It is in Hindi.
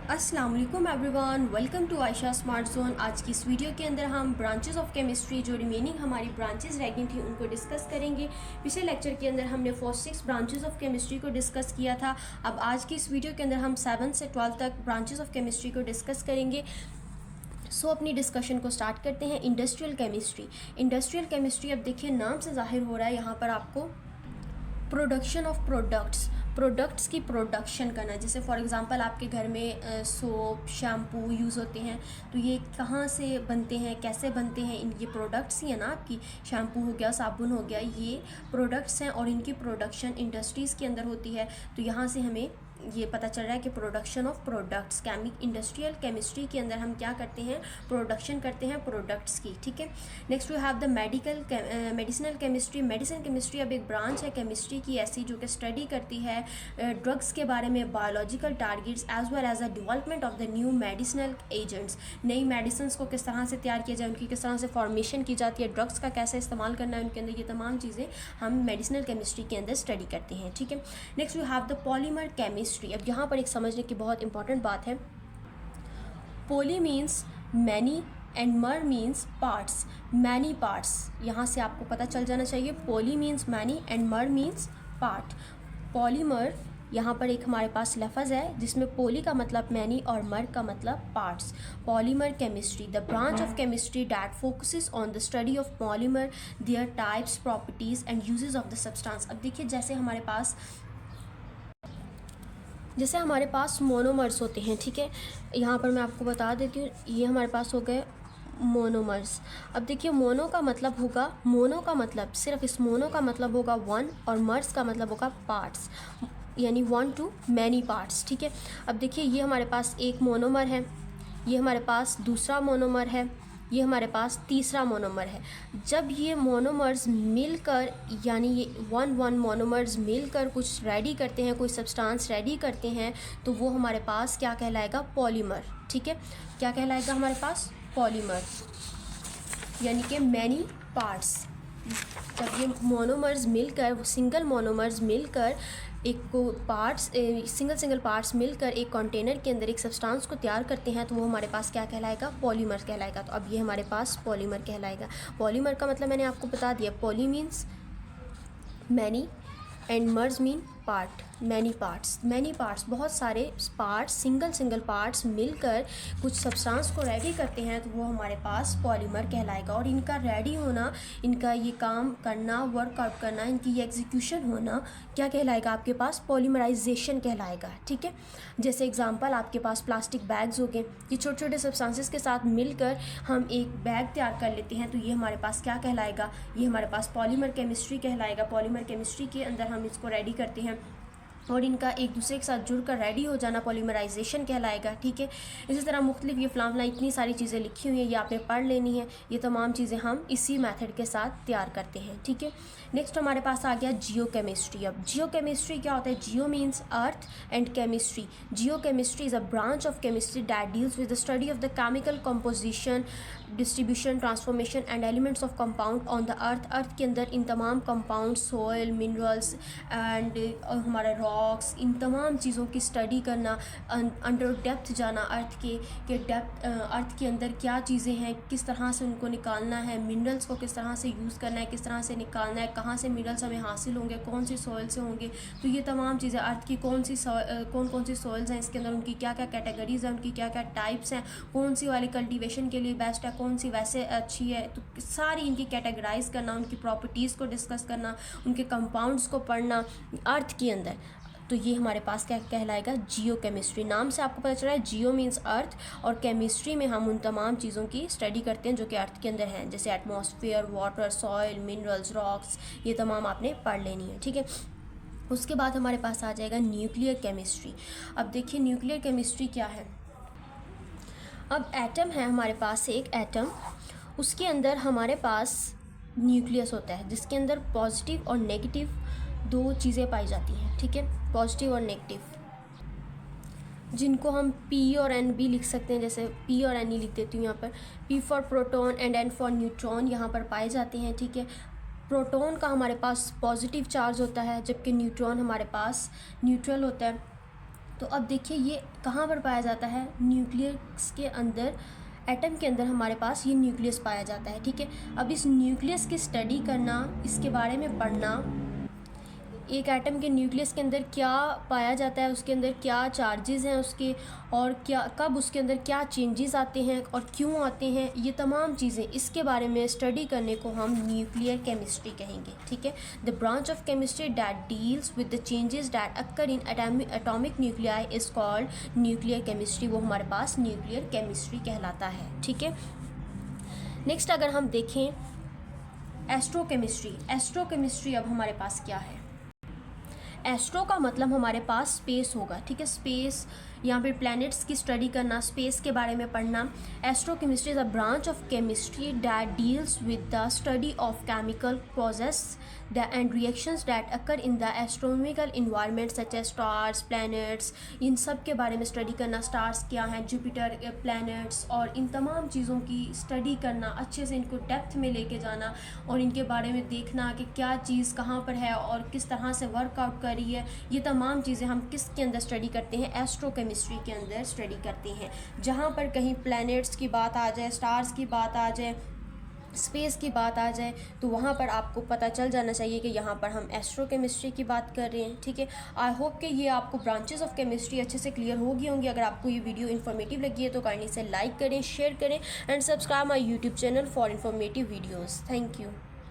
अस्सलाम वालेकुम everyone, welcome to Ayesha smart zone. आज की इस वीडियो के अंदर हम ब्रांचेस ऑफ केमिस्ट्री, जो रिमेनिंग हमारी ब्रांचेस रह गई थी, उनको डिस्कस करेंगे। पिछले लेक्चर के अंदर हमने फर्स्ट 6 ब्रांचेस ऑफ केमिस्ट्री को डिस्कस किया था। अब आज की इस वीडियो के अंदर हम 7 से 12 तक ब्रांचेस ऑफ केमिस्ट्री को डिस्कस करेंगे। अपनी डिस्कशन को स्टार्ट करते हैं। Industrial chemistry. इंडस्ट्रियल केमिस्ट्री, अब देखिए नाम से जाहिर हो रहा है यहाँ पर आपको प्रोडक्शन ऑफ प्रोडक्ट्स की प्रोडक्शन करना। जैसे फॉर एग्जांपल आपके घर में सोप, शैम्पू यूज़ होते हैं, तो ये कहाँ से बनते हैं, कैसे बनते हैं, ये प्रोडक्ट्स ही है ना। आपकी शैम्पू हो गया, साबुन हो गया, ये प्रोडक्ट्स हैं और इनकी प्रोडक्शन इंडस्ट्रीज़ के अंदर होती है। तो यहाँ से हमें ये पता चल रहा है कि production of products, industrial chemistry के अंदर हम क्या करते हैं, प्रोडक्शन करते हैं प्रोडक्ट्स की। ठीक है। Next we have the medicinal chemistry. Medicine chemistry अब एक ब्रांच है केमिस्ट्री की ऐसी जो कि स्टडी करती है ड्रग्स के बारे में, biological targets as well as the development of the new medicinal agents. नई मेडिसिन को किस तरह से तैयार किया जाए, उनकी किस तरह से फॉर्मेशन की जाती है, ड्रग्स का कैसे इस्तेमाल करना है उनके अंदर, ये तमाम चीज़ें हम मेडिसिनल केमिस्ट्री के अंदर स्टडी करते हैं। ठीक है। Next we have the polymer chemistry. अब यहाँ पर एक समझने की बहुत इंपॉर्टेंट बात है। पोली मीन्स मैनी एंड मर मीन्स पार्ट्स, मैनी पार्ट्स। यहाँ से आपको पता चल जाना चाहिए, पोली मीन्स मैनी एंड मर मीन्स पार्ट। पॉलीमर, यहाँ पर एक हमारे पास लफ्ज़ है जिसमें पोली का मतलब मैनी और मर का मतलब parts. Polymer chemistry, the branch of chemistry that focuses on the study of polymer, there types, properties and uses of the substance. अब देखिए जैसे हमारे पास मोनोमर्स होते हैं। ठीक है, यहाँ पर मैं आपको बता देती हूँ, ये हमारे पास हो गए मोनोमर्स। अब देखिए मोनो का मतलब होगा, मोनो का मतलब सिर्फ इस मोनो का मतलब होगा वन, और मर्स का मतलब होगा पार्ट्स, यानी 1 to मैनी पार्ट्स। ठीक है। अब देखिए ये हमारे पास एक मोनोमर है, ये हमारे पास दूसरा मोनोमर है, ये हमारे पास तीसरा मोनोमर है। जब ये मोनोमर्स मिलकर, यानी ये 1 मोनोमर्स मिलकर कुछ रेडी करते हैं, कोई सब्सटेंस रेडी करते हैं, तो वो हमारे पास क्या कहलाएगा, पॉलीमर। ठीक है, क्या कहलाएगा हमारे पास, पॉलीमर, यानी कि मैनी पार्ट्स। जब ये मोनोमर्स मिलकर, वो सिंगल मोनोमर्स मिलकर एक को पार्ट्स, सिंगल पार्ट्स मिलकर एक कंटेनर के अंदर एक सब्सटेंस को तैयार करते हैं, तो वो हमारे पास क्या कहलाएगा, पॉलीमर कहलाएगा। तो अब ये हमारे पास पॉलीमर कहलाएगा। पॉलीमर का मतलब मैंने आपको बता दिया, poly means many and MERS mean part, many parts, बहुत सारे पार्ट्स, सिंगल पार्ट्स मिलकर कुछ सब्सटेंस को रेडी करते हैं, तो वो हमारे पास पॉलीमर कहलाएगा। और इनका रेडी होना, इनका ये काम करना, वर्कआउट करना, इनकी ये एग्जीक्यूशन होना क्या कहलाएगा, आपके पास पॉलीमराइजेशन कहलाएगा। ठीक है। जैसे एग्जांपल आपके पास प्लास्टिक बैग्स हो गए, ये छोटे छोटे सब्सटेंसेस के साथ मिलकर हम एक बैग तैयार कर लेते हैं, तो ये हमारे पास क्या कहलाएगा, ये हमारे पास पॉलीमर केमिस्ट्री कहलाएगा। पॉलीमर केमिस्ट्री के अंदर हम इसको रेडी करते हैं और इनका एक दूसरे के साथ जुड़कर रेडी हो जाना पॉलीमराइजेशन कहलाएगा। ठीक है। इसी तरह मुख्तलिफ ये फलां इतनी सारी चीज़ें लिखी हुई हैं, ये आपने पढ़ लेनी है। ये तमाम चीज़ें हम इसी मेथड के साथ तैयार करते हैं। ठीक है। नेक्स्ट हमारे पास आ गया जियो केमिस्ट्री। अब जियो केमिस्ट्री क्या होता है, जियो means earth and chemistry. Jio chemistry is a branch of chemistry that deals with the study of the chemical composition, distribution, transformation and elements of compound on the earth के अंदर इन तमाम कंपाउंड, सॉइल, मिनरल्स एंड हमारा रॉक्स, इन तमाम चीज़ों की स्टडी करना, अंडर डेप्थ जाना, अर्थ के डेप्थ, अर्थ के अंदर क्या चीज़ें हैं, किस तरह से उनको निकालना है, मिनरल्स को किस तरह से यूज़ करना है, किस तरह से निकालना है, कहाँ से मिनरल्स हमें हासिल होंगे, कौन सी सॉइल से होंगे। तो ये तमाम चीज़ें, अर्थ की कौन सी सॉइल्स हैं, इसके अंदर उनकी क्या क्या कैटेगरीज़ हैं, उनकी क्या क्या टाइप्स हैं, कौन सी वाली कल्टीवेशन के लिए बेस्ट है, कौन सी वैसे अच्छी है, तो सारी इनकी कैटेगराइज करना, उनकी प्रॉपर्टीज़ को डिस्कस करना, उनके कंपाउंड्स को पढ़ना अर्थ के अंदर, तो ये हमारे पास क्या कहलाएगा, जियो केमिस्ट्री। नाम से आपको पता चल रहा है, जियो मीन्स अर्थ, और केमिस्ट्री में हम उन तमाम चीज़ों की स्टडी करते हैं जो कि अर्थ के अंदर हैं, जैसे atmosphere, water, soil, minerals, rocks, ये तमाम आपने पढ़ लेनी है। ठीक है। उसके बाद हमारे पास आ जाएगा न्यूक्लियर केमिस्ट्री। अब देखिए न्यूक्लियर केमिस्ट्री क्या है। अब एटम है हमारे पास, एक एटम, उसके अंदर हमारे पास न्यूक्लियस होता है जिसके अंदर पॉजिटिव और नेगेटिव दो चीज़ें पाई जाती हैं। ठीक है, पॉजिटिव और नेगेटिव, जिनको हम P और N भी लिख सकते हैं। जैसे P और N ही लिख देती हूँ यहाँ पर, P for proton and N for neutron यहाँ पर पाए जाते हैं। ठीक है। प्रोटॉन का हमारे पास पॉजिटिव चार्ज होता है, जबकि न्यूट्रॉन हमारे पास न्यूट्रल होता है। तो अब देखिए ये कहाँ पर पाया जाता है, न्यूक्लियस के अंदर, एटम के अंदर हमारे पास ये न्यूक्लियस पाया जाता है, ठीक है। अब इस न्यूक्लियस की स्टडी करना, इसके बारे में पढ़ना, एक एटम के न्यूक्लियस के अंदर क्या पाया जाता है, उसके अंदर क्या चार्जेस हैं उसके, और क्या कब उसके अंदर क्या चेंजेस आते हैं और क्यों आते हैं, ये तमाम चीज़ें इसके बारे में स्टडी करने को हम न्यूक्लियर केमिस्ट्री कहेंगे, ठीक है। The branch of chemistry that deals with the changes that occur in atomic nuclei is called nuclear chemistry, वो हमारे पास न्यूक्लियर केमिस्ट्री कहलाता है, ठीक है। नेक्स्ट अगर हम देखें एस्ट्रोकेमिस्ट्री, एस्ट्रोकेमिस्ट्री अब हमारे पास क्या है। एस्ट्रो का मतलब हमारे पास स्पेस होगा, ठीक है। स्पेस, यहाँ पे प्लैनेट्स की स्टडी करना, स्पेस के बारे में पढ़ना। Astrochemistry is a branch of chemistry that deals with the study of chemical process and reactions that occur in the astronomical environment such as stars, planets, इन सब के बारे में स्टडी करना। स्टार्स क्या हैं, जुपिटर, प्लैनेट्स, और इन तमाम चीज़ों की स्टडी करना, अच्छे से इनको डेप्थ में लेके जाना और इनके बारे में देखना कि क्या चीज़ कहाँ पर है और किस तरह से वर्कआउट कर रही है। ये तमाम चीज़ें हम किसके अंदर स्टडी करते हैं, एस्ट्रोकेमिस्ट्री के अंदर स्टडी करते हैं। जहाँ पर कहीं प्लैनेट्स की बात आ जाए, स्टार्स की बात आ जाए, स्पेस की बात आ जाए, तो वहाँ पर आपको पता चल जाना चाहिए कि यहाँ पर हम एस्ट्रोकेमिस्ट्री की बात कर रहे हैं, ठीक है। आई होप कि ये आपको ब्रांचेस ऑफ केमिस्ट्री अच्छे से क्लियर हो गई होंगी। अगर आपको ये वीडियो इन्फॉर्मेटिव लगी है तो काइंडली से लाइक करें, शेयर करें and subscribe my YouTube channel for informative videos. Thank you.